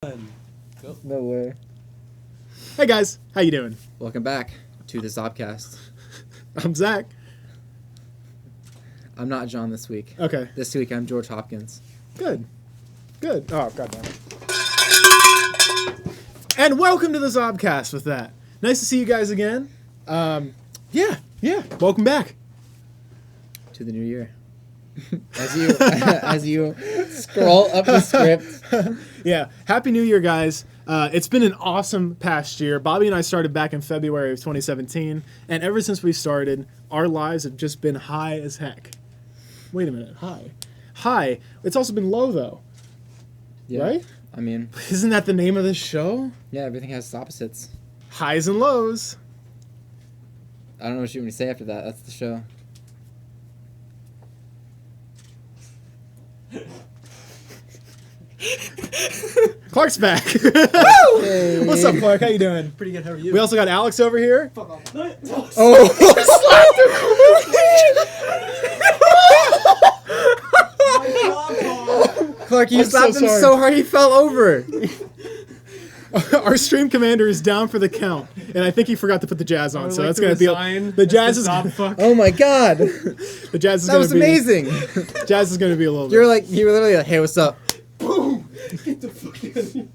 No way. Hey guys, how you doing? Welcome back to the Zobcast. I'm Zach. I'm not John this week. Okay. This week I'm George Hopkins. Good. Good. Oh, goddamn it. And welcome to the Zobcast with that. Nice to see you guys again. Yeah. Welcome back. To the new year. As you scroll up the script. Yeah. Happy New Year, guys. It's been an awesome past year. Bobby and I started back in February of 2017, and ever since we started, our lives have just been high as heck. Wait a minute. High. It's also been low, though. Yeah. Right? I mean, Isn't that the name of this show? yeah, everything has its opposites. Highs and lows. I don't know what you want me to say after that. That's the show. Clark's back. Hey. What's up, Clark? How you doing? Pretty good. How are you? We also got Alex over here. Oh! Clark, you I'm slapped so him sorry. so hard he fell over. Our stream commander is down for the count, and I think he forgot to put the jazz on, so that's gonna be the jazz is Oh my god. the jazz is That gonna was be amazing. Jazz is gonna be a little You bit. were literally like, hey, what's up? Get the fuck out of here.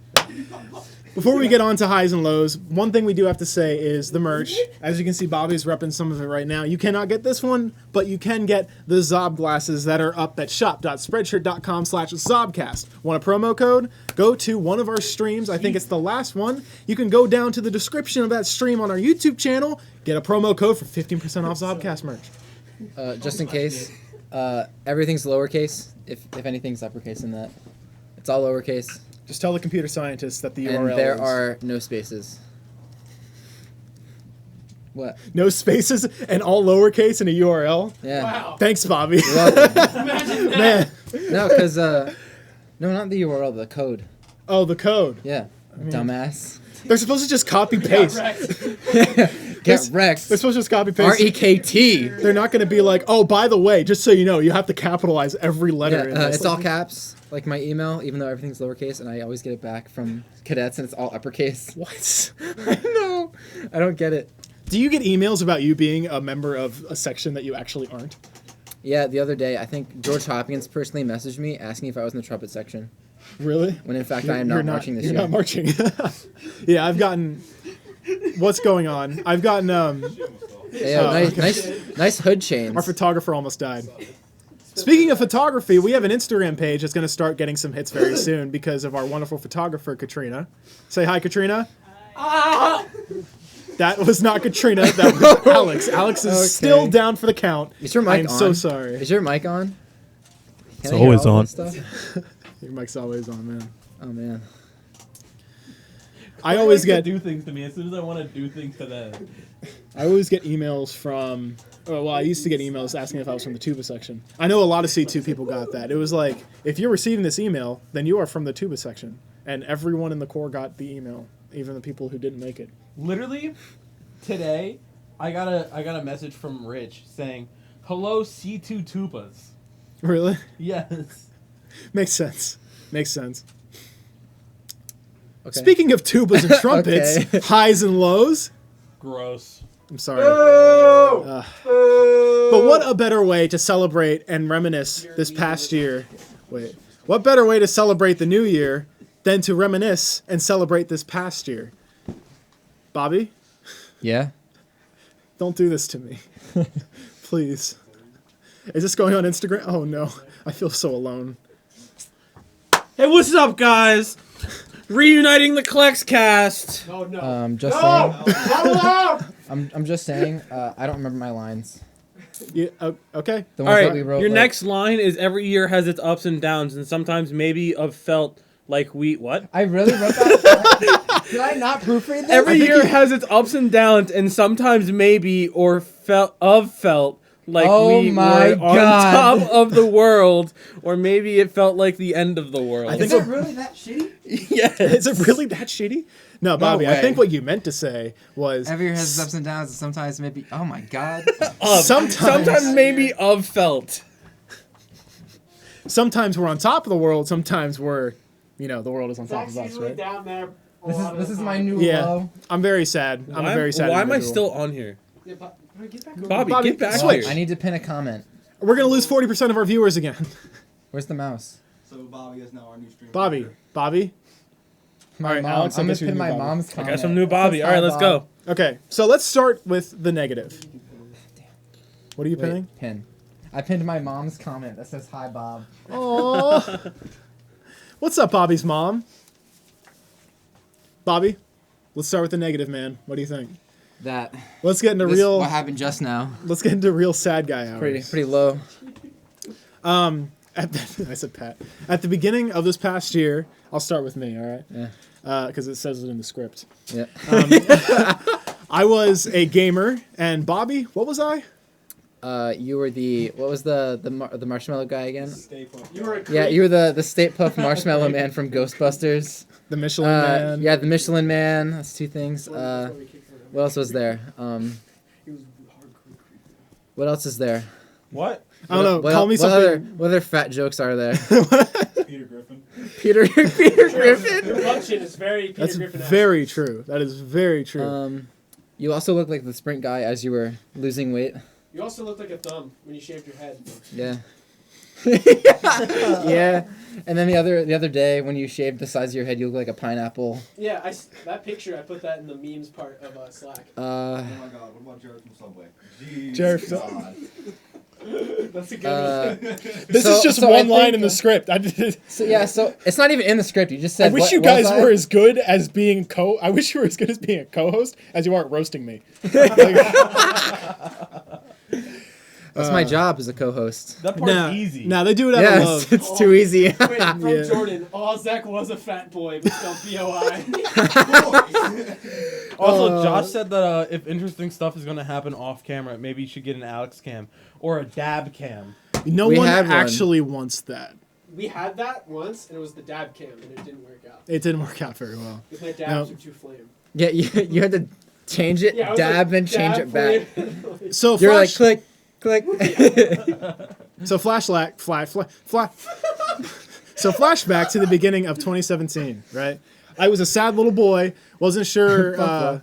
Before we get on to highs and lows, one thing we do have to say is the merch. As you can see, Bobby's repping some of it right now. You cannot get this one, but you can get the Zob glasses that are up at shop.spreadshirt.com/Zobcast. Want a promo code? Go to one of our streams. I think it's the last one. You can go down to the description of that stream on our YouTube channel. Get a promo code for 15% off Zobcast merch. Just in case, everything's lowercase. If anything's uppercase in that, it's all lowercase. Just tell the computer scientists that the And URL there is are no spaces. What? no spaces and all lowercase in a URL. Yeah. Wow. Thanks, Bobby. You're welcome. Imagine that. Man. No, because no, not the URL, the code. Oh, the code. Yeah. Dumbass. They're supposed to just copy paste. Get wrecked. They're supposed to just copy paste. R-E-K-T. They're not going to be like, oh, by the way, just so you know, you have to capitalize every letter. in Yeah, this. it's all caps, like my email, even though everything's lowercase, and I always get it back from cadets, and it's all uppercase. What? I know. I don't get it. Do you get emails about you being a member of a section that you actually aren't? Yeah, the other day, I think George Hopkins personally messaged me asking if I was in the trumpet section, Really? when in fact I am not marching this you're year. not marching. Yeah, I've gotten. What's going on? I've gotten. Hey, Oh, nice hood chains. Our photographer almost died. Speaking of photography, we have an Instagram page that's going to start getting some hits very soon because of our wonderful photographer, Katrina. Say hi, Katrina. That was not Katrina. That was Alex. Alex is Okay. still down for the count. Is your mic I'm on? so sorry. Is your mic on? It's Can I hear always all on. that stuff? Your mic's always on, man. Oh man. I always They get do things to me as soon as I want to do things to them. I always get emails from. Oh, well, I used to get emails asking if I was from the tuba section. I know a lot of C2 people got that. It was like, if you're receiving this email, then you are from the tuba section, and everyone in the Corps got the email, even the people who didn't make it. Literally, today, I got a message from Rich saying, "Hello, C2 tubas." Really? Yes. Makes sense. Makes sense. Okay. Speaking of tubas and trumpets, Okay. highs and lows. Gross. I'm sorry. But what a better way to celebrate and reminisce this past year. Wait. What better way to celebrate the new year than to reminisce and celebrate this past year? Bobby, Yeah. don't do this to me. Please. Is this going on Instagram? Oh no. I feel so alone. Hey, what's up, guys? Reuniting the Klex cast. Oh no. Just saying. I'm just saying. I don't remember my lines. Yeah, okay. The All ones right, that we wrote. your like- next line is every year has its ups and downs, and sometimes maybe of felt like we what? I really wrote that. Did I not proofread that? Every think year you- has its ups and downs, and sometimes maybe or felt like Oh we my were on God. top of the world, or maybe it felt like the end of the world. I think Is it really that shitty? yes. Is it really that shitty? No, Bobby, I way. think what you meant to say was Every year has its ups and downs, and sometimes maybe. Oh my god. Sometimes maybe of felt. sometimes we're on top of the world, sometimes we're the world is on top Zach's of us, usually right? down there. This is my new Yeah. low. I'm very sad. I'm a very sad Why am I individual. still on here? Yeah, get back over. Bobby, Bobby, get back switch. here. I need to pin a comment. We're going to lose 40% of our viewers again. Where's the mouse? So Bobby is now our new streamer. Bobby. My All right, mom. Alex, I I'm gonna guess you're pin the my new Bobby. mom's I comment. got some new It Bobby. says, All right, "Hi, let's Bob." go. Okay, so let's start with the negative. What are you Wait, pinning? pin. I pinned my mom's comment that says "Hi, Bob." Oh. What's up, Bobby's mom? Bobby, let's start with the negative, man. What do you think? That. Let's get into This, real. What happened just now? Let's get into real sad guy hours. Pretty low. I said Pat. At the beginning of this past year, I'll start with me. All right. Yeah. Because it says it in the script. Yeah. I was a gamer, and Bobby, what was I? You were the what was the marshmallow guy again? Stay put. You were a Yeah, creep. you were the State Puff Marshmallow Man from Ghostbusters. The Michelin Man. Yeah, the Michelin Man. That's two things. Before we kicked him out. What else was there? He was hardcore creepy. What else is there? What? I don't know. What Call me what other something. what other fat jokes are there? Peter Griffin. Peter Griffin. Your function is very Peter That's Griffin. very true. That is very true. You also look like the Sprint guy as you were losing weight. You also looked like a thumb when you shaved your head. Yeah. Yeah. And then the other day when you shaved the size of your head, you look like a pineapple. Yeah, that picture I put that in the memes part of Slack. Oh my god, what about Jared from Subway? Jeez, Jared from- God. That's a good one. This so- is just so I one line think, in the script. So it's not even in the script. You just said. I wish what you was guys I? were as good as being I wish you were as good as being a co-host as you are at roasting me. That's my job as a co-host. That part's Nah, easy. nah, they do it out Yeah, of it's, love. it's too easy. Wait, from Yeah. Jordan. Oh, Zach was a fat boy, but spelled B-O-I. Also, Josh said that if interesting stuff is going to happen off camera, maybe you should get an Alex cam or a dab cam. No We one had one. actually wants that. We had that once, and it was the dab cam, and it didn't work out. It didn't work out very well. Because my dabs No. were too flame. Yeah, you had to change it, Yeah, I was dab, like, then change dab it back. flame. So You're like flash, click. so flashback to the beginning of 2017, right? I was a sad little boy, wasn't sure. I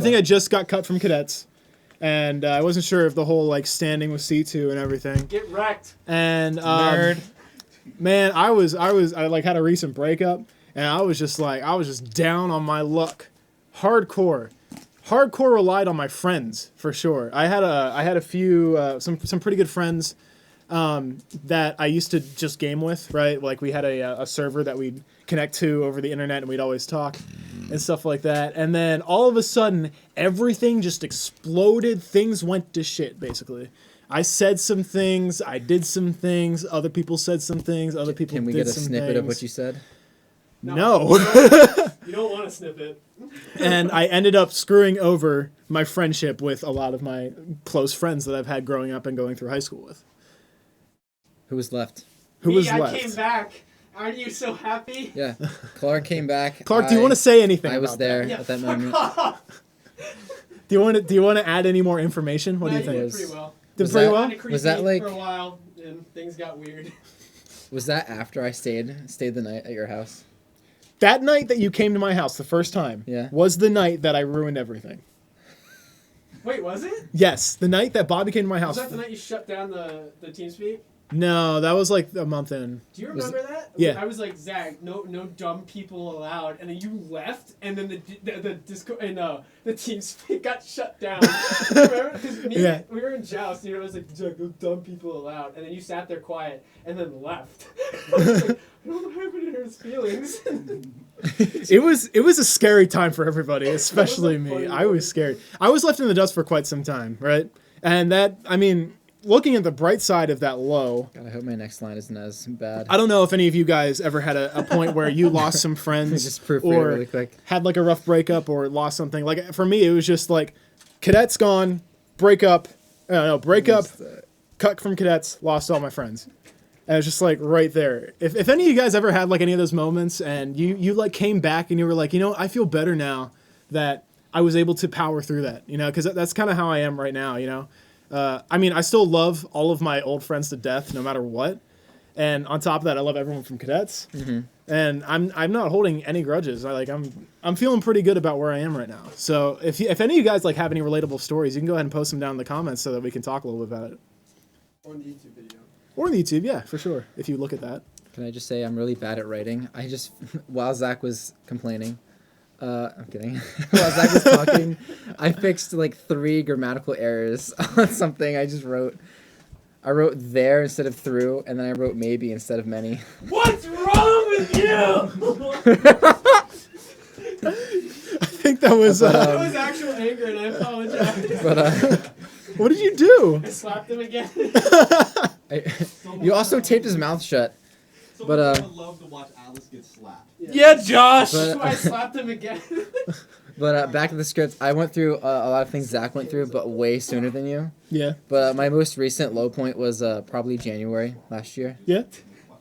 think I just got cut from cadets, and I wasn't sure if the whole like standing with C2 and everything. Get wrecked. And Nerd. man, I like had a recent breakup, and I was just down on my luck, hardcore relied on my friends for sure. I had a few some pretty good friends that I used to just game with, right? Like we had a server that we'd connect to over the internet, and we'd always talk and stuff like that. And then all of a sudden, everything just exploded. Things went to shit, basically. I said some things, I did some things, other people said some things, other people Can we did get a some snippet things. of what you said? No. You don't want to snip it. And I ended up screwing over my friendship with a lot of my close friends that I've had growing up and going through high school with. Who was left? Who was I left? came back. Aren't you so happy? Yeah, Clark came back. Clark, do you want to say anything? I was about there Yeah, at that fuck moment. off. that? Do you want to add any more information? What No, do you you think? did pretty well. Did Was pretty that- well? Kinda creepy Was that like- for a while, and things got weird. Was that after I stayed the night at your house? That night that you came to my house the first time Yeah. was the night that I ruined everything. Wait, was it? Yes, the night that Bobby came to my Was house. that the night you shut down the TeamSpeak? No, that was like a month in. Do you Was remember that? yeah. I was like, Zach, no dumb people allowed, and then you left, and then the Discord and the TeamSpeak got shut down. Remember? Because Yeah. we were in Joust, and I was like, Zach, no dumb people allowed, and then you sat there quiet, and then left. I was like, I don't know what happened to his feelings. It was a scary time for everybody, especially That was a me. funny I was moment. scared. I was left in the dust for quite some time, right? And that, I mean, looking at the bright side of that low, God, I hope my next line isn't as bad. I don't know if any of you guys ever had a point where you lost some friends Just proofread it or really quick. had like a rough breakup or lost something. Like for me, it was just like cadets gone, break up, cut from cadets, lost all my friends. And it was just like right there. If any of you guys ever had like any of those moments and you like came back and you were like, I feel better now that I was able to power through that, because that's kind of how I am right now, I mean, I still love all of my old friends to death, no matter what. And on top of that, I love everyone from cadets. And I'm not holding any grudges. I'm feeling pretty good about where I am right now. So if any of you guys like have any relatable stories, you can go ahead and post them down in the comments so that we can talk a little bit about it. Or in the YouTube video. Or on YouTube, yeah, for sure. If you look at that. Can I just say I'm really bad at writing? I just while Zach was complaining, I'm kidding. While Zach was talking, I fixed like 3 grammatical errors on something. I wrote there instead of through, and then I wrote maybe instead of many. What's wrong with you? I think that was. That was actual anger, and I apologize. But What did you do? I slapped him again. you also taped his mouth shut. Someone But, would love to watch Alice get slapped. Yeah, Josh. But- That's why I slapped him again. But back to the script. I went through a lot of things Zach went through, but way sooner than you. Yeah. But my most recent low point was probably January last year. Yeah.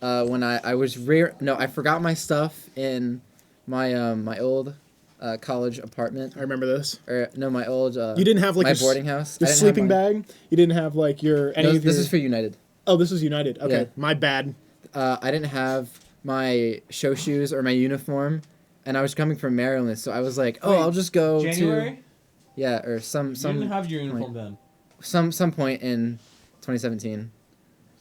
When I forgot my stuff in my my old college apartment. I remember this. Or no, my old You didn't have like my your boarding house. Your I didn't sleeping have mine. bag. You didn't have like your any No, of your. this is for United. Oh, this was United. Okay, Yeah. my bad. I didn't have my show shoes or my uniform, and I was coming from Maryland, so I was like, "Oh, Wait, I'll just go January? to yeah, or some You didn't have your uniform point. then. some point in 2017,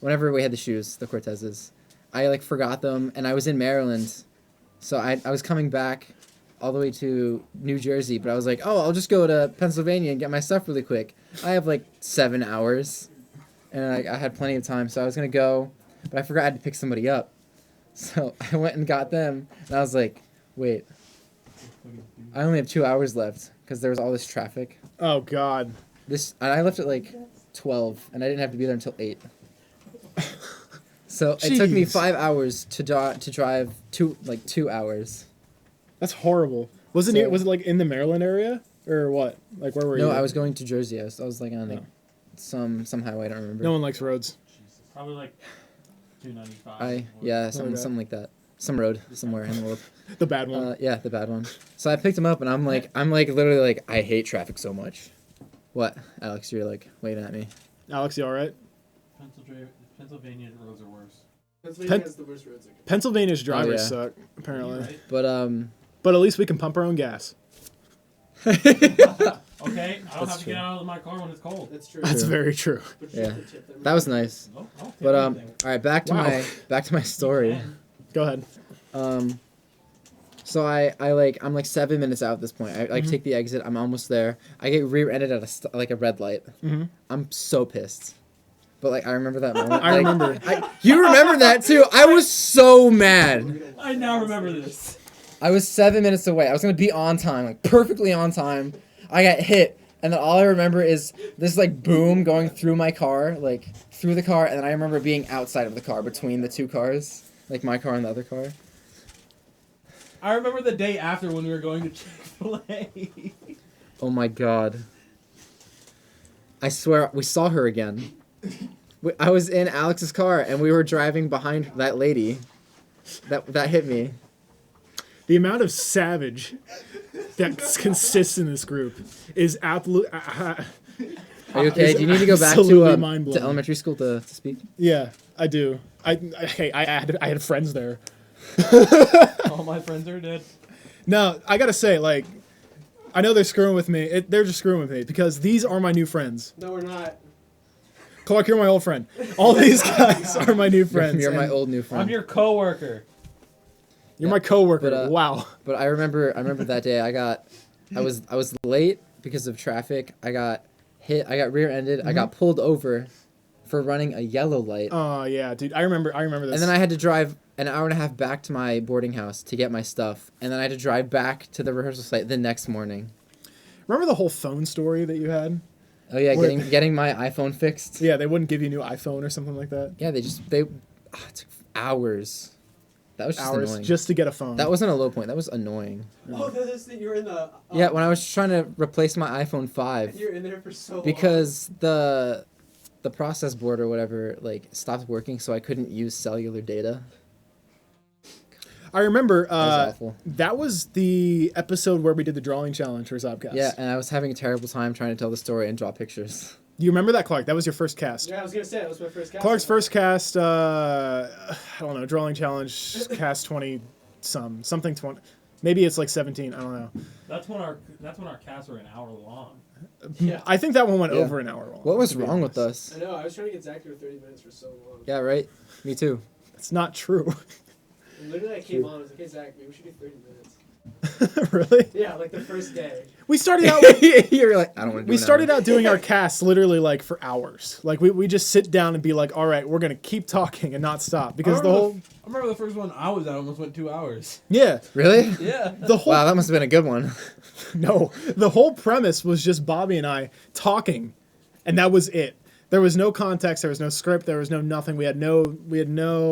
whenever we had the shoes, the Cortezes. I like forgot them, and I was in Maryland, so I was coming back all the way to New Jersey, but I was like, "Oh, I'll just go to Pennsylvania and get my stuff really quick." I have like 7 hours, and I had plenty of time, so I was gonna go, but I forgot I had to pick somebody up. So I went and got them, and I was like, wait, I only have 2 hours left because there was all this traffic. Oh God. And I left at like 12, and I didn't have to be there until 8. So it took me Jeez. 5 hours to drive 2 hours. That's horrible. Was it So- was it like in the Maryland area or what? Like where were you? No, I was going to Jersey. I was like on like Oh. some highway. I don't remember. No one likes roads. Probably like 295. Something like that. Some road somewhere in the world. The bad one. Yeah, the bad one. So I picked him up, and I'm like literally like, I hate traffic so much. What, Alex? You're like waving at me. Alex, you all right? Pennsylvania roads are worse. Pennsylvania has the worst roads. Pennsylvania's drivers yeah. suck apparently, Right? But but at least we can pump our own gas. Okay, I don't That's have to true. get out of my car when it's cold. That's true. That's True. very true. But Yeah. just the tip there. that was nice. No, I don't take But anything. all right, back to Wow. my story. Go ahead. So I'm like 7 minutes out at this point. I Mm-hmm. take the exit. I'm almost there. I get rear-ended at a red light. Mm-hmm. I'm so pissed. But like I remember that moment. I remember. You remember that too. I was so mad. I now remember this. I was 7 minutes away. I was gonna be on time, like perfectly on time. I got hit, and then all I remember is this like boom going through my car, like through the car, and then I remember being outside of the car between the two cars, like my car and the other car. I remember the day after when we were going to Chick-fil-A. Oh my god. I swear we saw her again. I was in Alex's car, and we were driving behind that lady. That hit me. The amount of savage that consists in this group is absolute. Are you okay? Do you need to go back absolutely to mind-blowing. elementary school to speak? Yeah, I do. I had friends there. All my friends are dead. No, I gotta say, like, I know they're screwing with me. They're just screwing with me because these are my new friends. No, we're not. Clark, you're my old friend. All these guys are my new friends. You're my and old new friend. I'm your coworker. You're my coworker. But, Wow. But I remember that day I was late because of traffic. I got hit. I got rear-ended. I got pulled over for running a yellow light. Oh yeah, dude. I remember this. And then I had to drive an hour and a half back to my boarding house to get my stuff. And then I had to drive back to the rehearsal site the next morning. remember the whole phone story that you had. Oh yeah, What? getting my iPhone fixed. Yeah, they wouldn't give you a new iPhone or something like that. Yeah, it took hours. That was just Hours annoying. just to get a phone. That wasn't a low point. That was annoying. Oh, that is that you're in the. Yeah, when I was trying to replace my iPhone 5 You're in there for so long. because the process board or whatever like stopped working, so I couldn't use cellular data. I remember That was awful. that was the episode where we did the drawing challenge for Zobcast. Yeah, and I was having a terrible time trying to tell the story and draw pictures. You remember that, Clark? That was your first cast. Yeah, I was gonna say that was my first cast. Clark's first cast, I don't know, drawing challenge, cast 20, something 20. Maybe it's like 17. I don't know. That's when our casts were an hour long. Yeah. I think that one went Yeah. over an hour long. What was to be wrong with honest. us? I know. I was trying to get Zach to 30 minutes for so long. Yeah, right. Me too. It's not true. And literally, I came on. I was like, "Hey, Zach, maybe we should do 30 minutes." Really? Yeah, like the first day. We started out. You're like, I don't want to do We an started hour. out doing our cast literally like for hours. Like we just sit down and be like, all right, we're gonna keep talking and not stop because the whole I remember the first one I was at almost went 2 hours. yeah Really? Yeah. the whole Wow, that must have been a good one. no the whole premise was just Bobby and I talking, and that was it. There was no context. There was no script. There was no nothing. We had no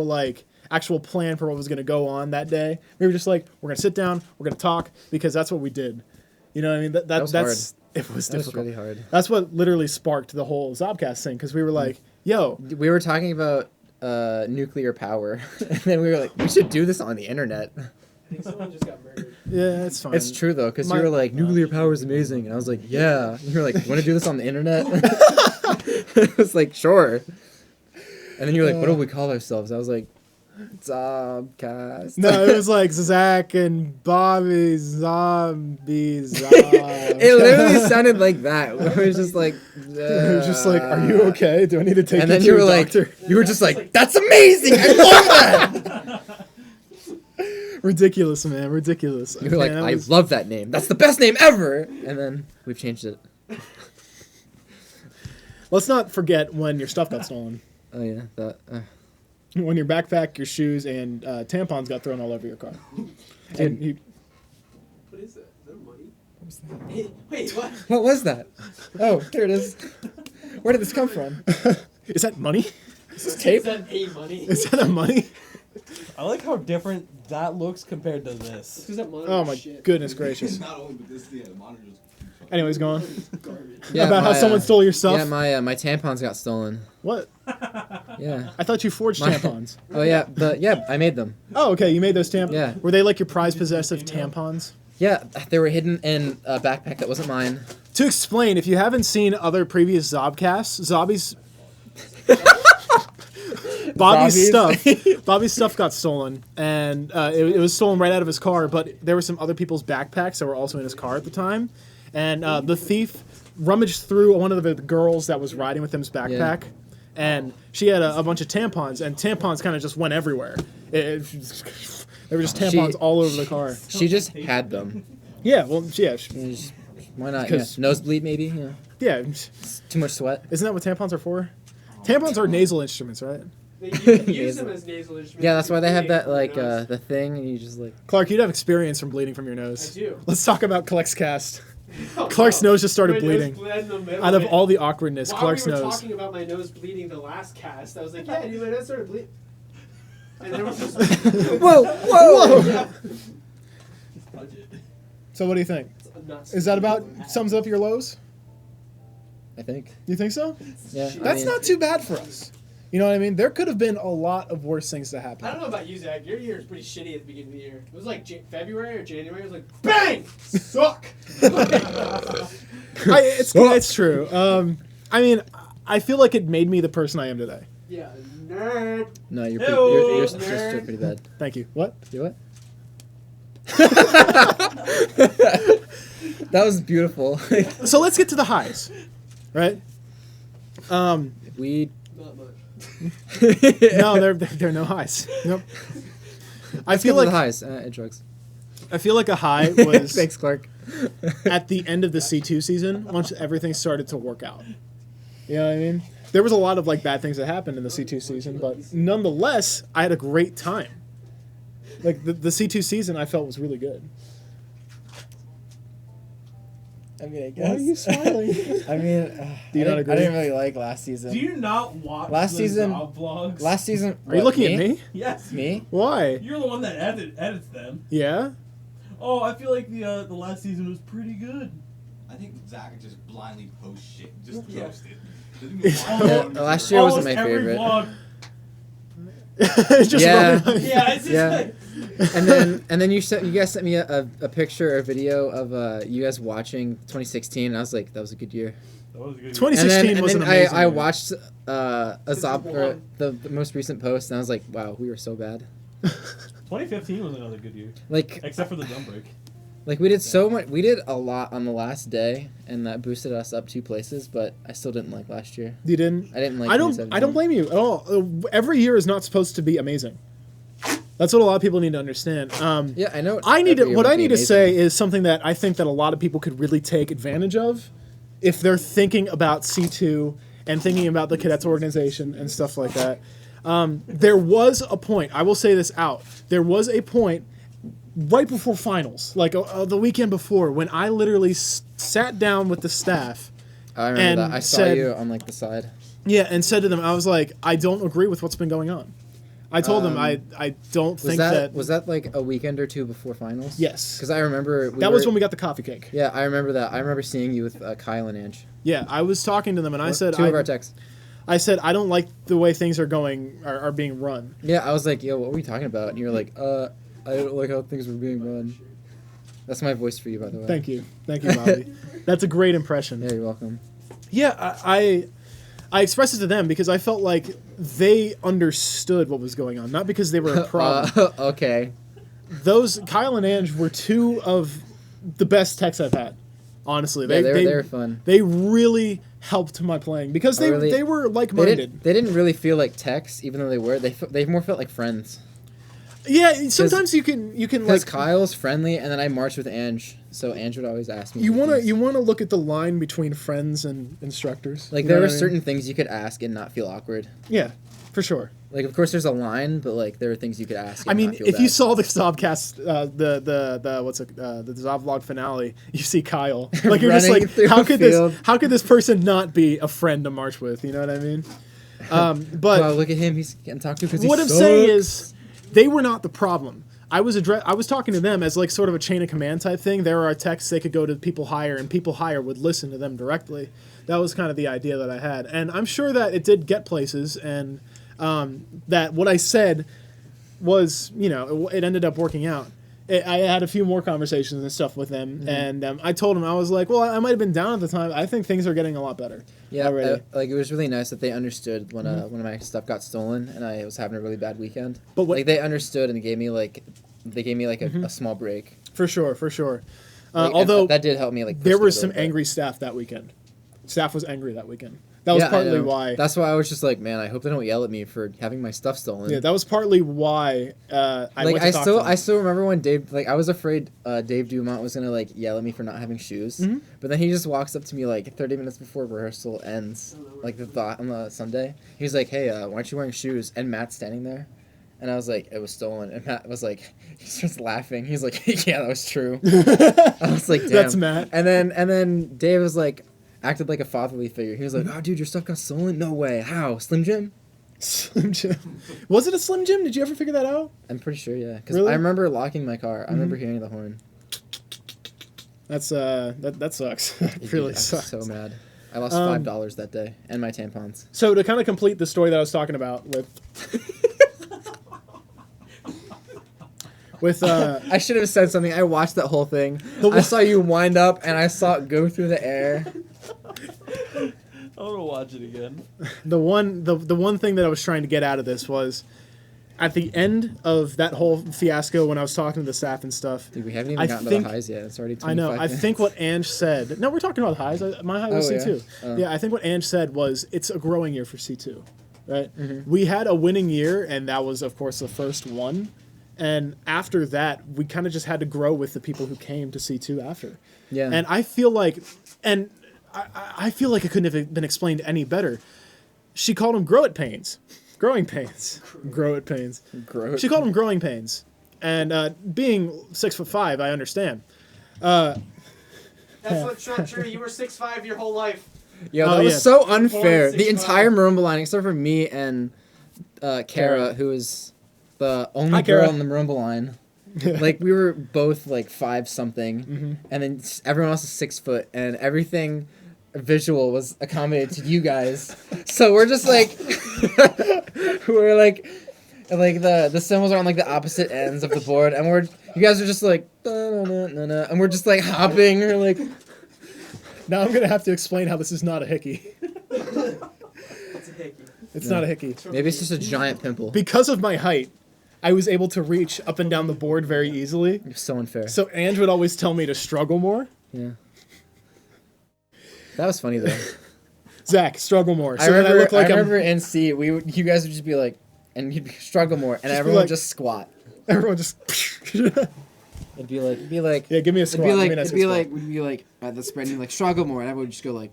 like actual plan for what was gonna go on that day. We were just like, we're gonna sit down, we're gonna talk because that's what we did. You know what I mean? That was that's it was That was difficult. really hard. That's what literally sparked the whole Zobcast thing because we were like, yo. We were talking about nuclear power, and then we were like, we should do this on the internet. I think someone just got murdered. Yeah, it's fine. It's true though, because My- you were like, nuclear power is amazing, and I was like, yeah. And you were like, want to do this on the internet? I was like, sure. And then you were like, what do we call ourselves? I was like, Zobcast. No, it was like Zach and Bobby zombies. It literally sounded like that. It was just like, It was just like, are you okay? Do I need to take And you then to you were a like, doctor? you were just like, that's amazing. I love that. Ridiculous, man, ridiculous. You were like, Man, that I was- love that name. That's the best name ever. And then we've changed it. Let's not forget when your stuff got stolen. Oh yeah, that. When your backpack, your shoes, and tampons got thrown all over your car. And you, What is that? Is that money? Hey, wait, what? What was that? Oh, here it is. Where did this come from? is that money? Is this tape? Is that a money? Is that a money? I like how different that looks compared to this. Because that money Oh was my shit. goodness gracious. Not only with this, yeah, the monitor just. Anyways, go on. Garbage. About how someone stole your stuff? Yeah, my tampons got stolen. What? Yeah. I thought you forged My- tampons. Oh yeah, I made them. Oh, okay. You made those tampons. Yeah. Were they like your prized possessive tampons? Yeah, they were hidden in a backpack that wasn't mine. To explain, if you haven't seen other previous Zobcasts, Bobby's stuff got stolen, and it was stolen right out of his car. But there were some other people's backpacks that were also in his car at the time, and the thief rummaged through one of the girls that was riding with him's backpack, and she had a bunch of tampons, and tampons kind of just went everywhere. There were just tampons all over the car. She just had them. Yeah, well, yeah, Why not? Yeah. Because- Nosebleed maybe. Yeah. yeah. Too much sweat. Isn't that what tampons are for? Tampons are nasal instruments, right? They use them as nasal instruments. Yeah, that's why they have that for your like nose. the thing, and you just like. Clark, you'd have experience from bleeding from your I nose. do. Let's talk about Clark's cast. Oh, Clark's no. nose just started My bleeding. nose bled in the middle Out of it. all the awkwardness, While Clark's we were nose. talking about my nose bleeding the last cast, I was like, yeah, dude, my nose started bleeding. And then it was just Whoa! Whoa! So what do you think? nuts. Is that about sums up your lows? I think. You think so? Yeah. That's not too bad for us. You know what I mean? There could have been a lot of worse things to happen. I don't know about you, Zach. Your year is pretty shitty at the beginning of the year. It was like February or January. It was like, bang! Suck! It's true. I mean, I feel like it made me the person I am today. Yeah, nerd. No, you're Ew, just nerd. still pretty bad. Thank you. What? You what? That was beautiful. So let's get to the highs, right? Weed. Not much. No, there are no highs. Nope. I Let's feel get to like the highs. And drugs. I feel like a high was Thanks, Clark. at the end of the C2 season once everything started to work out. You know what I mean? There was a lot of like bad things that happened in the C2 season, but nonetheless, I had a great time. Like the C2 season, I felt was really good. I mean, I Why are you smiling? I mean, Do you not agree? I didn't really like last season. Do you not watch Last the season- Zob vlogs? Last season. Are you looking at me? Yes. Me? Why? You're the one that edits them. Yeah. Oh, I feel like the last season was pretty good. I think Zach just blindly posts shit. Just Yeah. post it. Doesn't even Yeah, watch it. last year wasn't Almost my every favorite. vlog. It's just Yeah. running. Yeah, it's just Yeah. like. And then you guys sent me a picture or a video of you guys watching 2016, and I was like, that was a good year. That was a good. 2016 and was then an amazing I year. watched a Since Zob you or won. the most recent post, and I was like, wow, we were so bad. 2015 was another good year, Like except for the dumb break. Like we did so much. We did a lot on the last day, and that boosted us up 2 places. But I still didn't like last year. You didn't? I didn't like. I don't 2017. blame you at all. Every year is not supposed to be amazing. That's what a lot of people need to understand. Yeah, I know. What every I year need would to be amazing. say is something that I think that a lot of people could really take advantage of if they're thinking about C2 and thinking about the cadets organization and stuff like that. There was a point, I will say this out, there was a point right before finals, like the weekend before, when I literally sat down with the staff. I remember and that. I saw said- you on like the side. Yeah, and said to them, I was like, I don't agree with what's been going on. I told them I don't Was think that was that like a weekend or 2 before finals? Yes. Because I remember That was when we got the coffee cake. Yeah, I remember that. I remember seeing you with Kyle and Ange. Yeah, I was talking to them and I said, 2 of our texts. I said, I don't like the way things are going, are being run. Yeah, I was like, yo, what were we talking about? And you were like, I don't like how things were being run. That's my voice for you, by the way. Thank you, Bobby. That's a great impression. Yeah, you're welcome. Yeah, I expressed it to them because I felt like they understood what was going on, not because they were a problem. Okay. Those Kyle and Ange were 2 of the best techs I've had. Honestly, Yeah, they were fun. They really helped my playing because they really- they were like-minded. They didn't really feel like techs, even though they were. They more felt like friends. Yeah, sometimes you can Because like Kyle's friendly, and then I marched with Ange, so Ange would always ask me. you things. want to look at the line between friends and instructors. Like You there know were what I mean? certain things you could ask and not feel awkward. Yeah, for sure. Like of course there's a line, but like there are things you could ask. And I mean, not feel if you bad. saw the Zobcast, the Zobvlog finale, you see Kyle. Like you're just Running like, through how a could field. how could this person not be a friend to march with? You know what I mean? But Wow, look at him, he's getting talked to because he what I'm sucks. saying is, they were not the problem. I was talking to them as like sort of a chain of command type thing. There are texts they could go to people higher, and people higher would listen to them directly. That was kind of the idea that I had, and I'm sure that it did get places, and that what I said was, it ended up working out. I had a few more conversations and stuff with them, and I told them, I was like, well, I might have been down at the time. I think things are getting a lot better. Yeah, already. like it was really nice that they understood when one of my stuff got stolen and I was having a really bad weekend. But what- like they understood and gave me like a small break. For sure. Like, Although and that did help me like. there push was through a some little bit. angry staff that weekend. Staff was angry that weekend. That was Yeah, I partly know. why. That's why I was just like, man, I hope they don't yell at me for having my stuff stolen. Yeah, that was partly why I like went to talk to them. I still remember when Dave, like I was afraid Dave Dumont was gonna like yell at me for not having shoes, Mhm. but then he just walks up to me like 30 minutes before rehearsal ends, like on the Sunday. He was like, hey, why aren't you wearing shoes? And Matt's standing there, and I was like, it was stolen. And Matt was like, he starts laughing. He's like, yeah, that was true. I was like, damn. That's Matt. And then Dave was like, acted like a fatherly figure. He was like, oh dude, your stuff got stolen? No way. How? Slim Jim? Slim Jim. Was it a Slim Jim? Did you ever figure that out? I'm pretty sure, yeah. Because Really? I remember locking my car. I remember Mhm. hearing the horn. That's that sucks. That Dude, really I was sucks. so mad. I lost Um, $5 that day and my tampons. So to kind of complete the story that I was talking about with I should have said something. I watched that whole thing. The I one- saw you wind up and I saw it go through the air. I want to watch it again. the one thing that I was trying to get out of this was at the end of that whole fiasco when I was talking to the staff and stuff. Dude, we haven't even I gotten to think- the highs yet. It's already 25 I know. I minutes. think what Ange said. No, we're talking about highs. My high was Oh, yeah? C2. Oh. Yeah, I think what Ange said was it's a growing year for C2, right? Mm-hmm. We had a winning year, and that was, of course, the first one. And after that, we kind of just had to grow with the people who came to C2 after. Yeah. And I feel like, I feel like it couldn't have been explained any better. She called them growing pains. Growing pains. Growing pains. Gross. She called them growing pains. And being 6'5", I understand. That's not true. You were 6'5" your whole life. Yo, Oh, that was yeah. so unfair. The 6'5". entire maroon line, except for me and Kara, who is the only Hi, girl Kara. in the maroon line. Like we were both like 5 something, Mm-hmm. and then everyone else is 6 foot, and everything visual was accommodated to you guys. So we're just like, we're like the symbols are on like the opposite ends of the board, and you guys are just like, "Da-na-na-na-na," and we're just like hopping, or like, Now I'm going to have to explain how this is not a hickey. It's a hickey. It's not a hickey. maybe it's just a giant pimple. Because of my height, I was able to reach up and down the board very easily. It's so unfair. So Ange would always tell me to struggle more. Yeah. That was funny though. Zach, struggle more. So I remember, then I look like I remember in C, you guys would just be like, and you'd struggle more, and Just be everyone like- would just squat. everyone just. It'd be like, Yeah, give me a squat. Give me a nice good squat. we'd be like at the spread, and you'd be like struggle more, and everyone would just go like,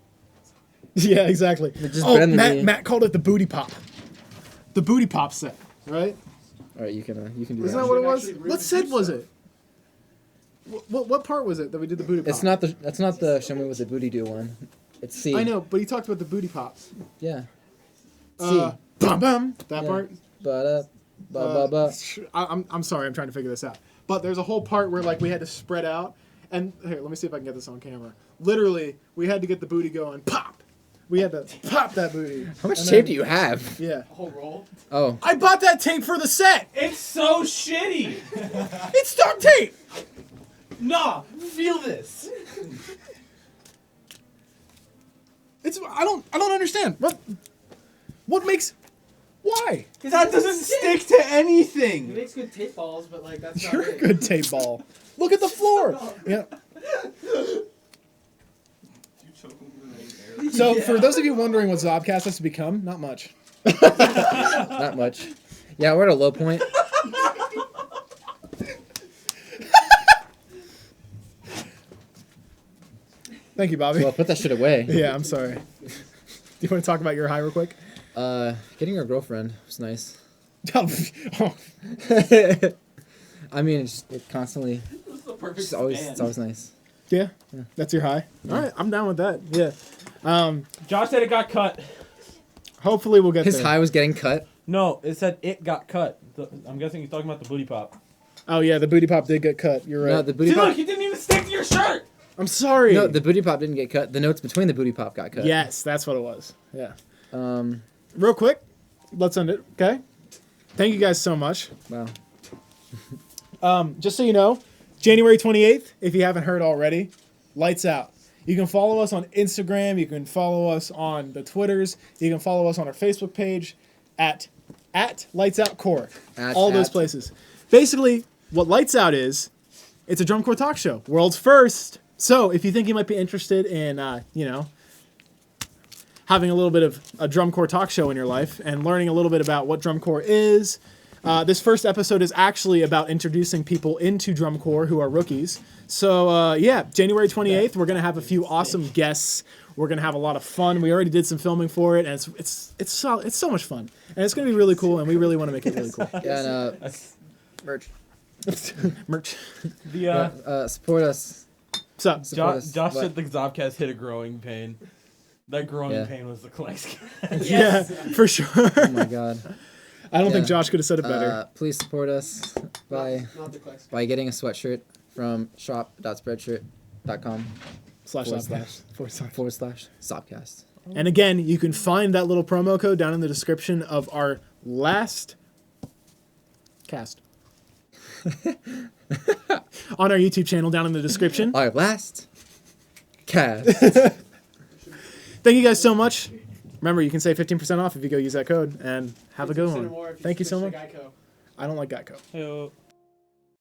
Yeah, exactly. just Oh, bend the knee. Matt called it the booty pop. The booty pop set, right? all right, you can do Isn't that. that what it was? Actually really What set do was stuff. it? What part was it that we did the booty pop? That's not the show me what the booty do one. It's C. I know, but he talked about the booty pops. Yeah. C. Bum bum. That Yeah. part. Ba ba ba. I'm sorry, I'm trying to figure this out. But there's a whole part where like we had to spread out, and here, let me see if I can get this on camera. Literally, we had to get the booty going. Pop. We had to pop that booty. How much And tape then- do you have? Yeah. A whole roll. Oh, I bought that tape for the set. It's so shitty. It's duct tape. Nah, feel this. It's I don't understand. What makes why? Because that doesn't stick to He anything. makes good tape balls, but like that's not You're a it. good tape ball. Look at the floor. Yeah. You choke him with an air. So for those of you wondering what Zobcast has to become, not much. not much. Yeah, we're at a low point. Thank you, Bobby. Well, put that shit away. Yeah, I'm sorry. Do you want to talk about your high real quick? Getting a girlfriend was nice. Oh, I mean, it constantly. This is the perfect It's always span. nice. yeah, that's your high. All right, I'm down with that. Yeah. Josh said it got cut. Hopefully we'll get His there. high was getting cut. No, it said it got cut. I'm guessing he's talking about the booty pop. Oh yeah, the booty pop did get cut. You're right. No, the booty See, pop. look, you didn't even stick to your shirt. I'm sorry. No, the booty pop didn't get cut. The notes between the booty pop got cut. Yes, that's what it was. Yeah. Um. Real quick, let's end it. Okay. Thank you guys so much. Wow. Just so you know, January 28th, if you haven't heard already, lights out. You can follow us on Instagram. You can follow us on the Twitters. You can follow us on our Facebook page at Lights Out Core. All those places. Basically, what Lights Out is, it's a drum corps talk show, world's first. So if you think you might be interested in, having a little bit of a drum corps talk show in your life and learning a little bit about what drum corps is, this first episode is actually about introducing people into drum corps who are rookies. So January 28th, we're gonna have a few awesome guests. We're gonna have a lot of fun. We already did some filming for it, and it's so much fun, and it's gonna be really cool. And we really want to make it really cool. Yeah, and merch. Merch. The Support us. So Support us. Josh What? said the Zobcast hit a growing pain. That growing Yeah. pain was the Klex. yeah, for sure. Oh my god. I don't think Yeah. Josh could have said it better. Please support us by Not the Klex. getting a sweatshirt from shop.spreadshirt.com Slash forward Zobcast. / Zobcast. And again, you can find that little promo code down in the description of our last cast. On our YouTube channel down in the description. Our last cast. Thank you guys so much. Remember, you can save 15% off if you go use that code. And have a good 50% one. more if Thank you so switch much. to Geico. I don't like Geico. Hey,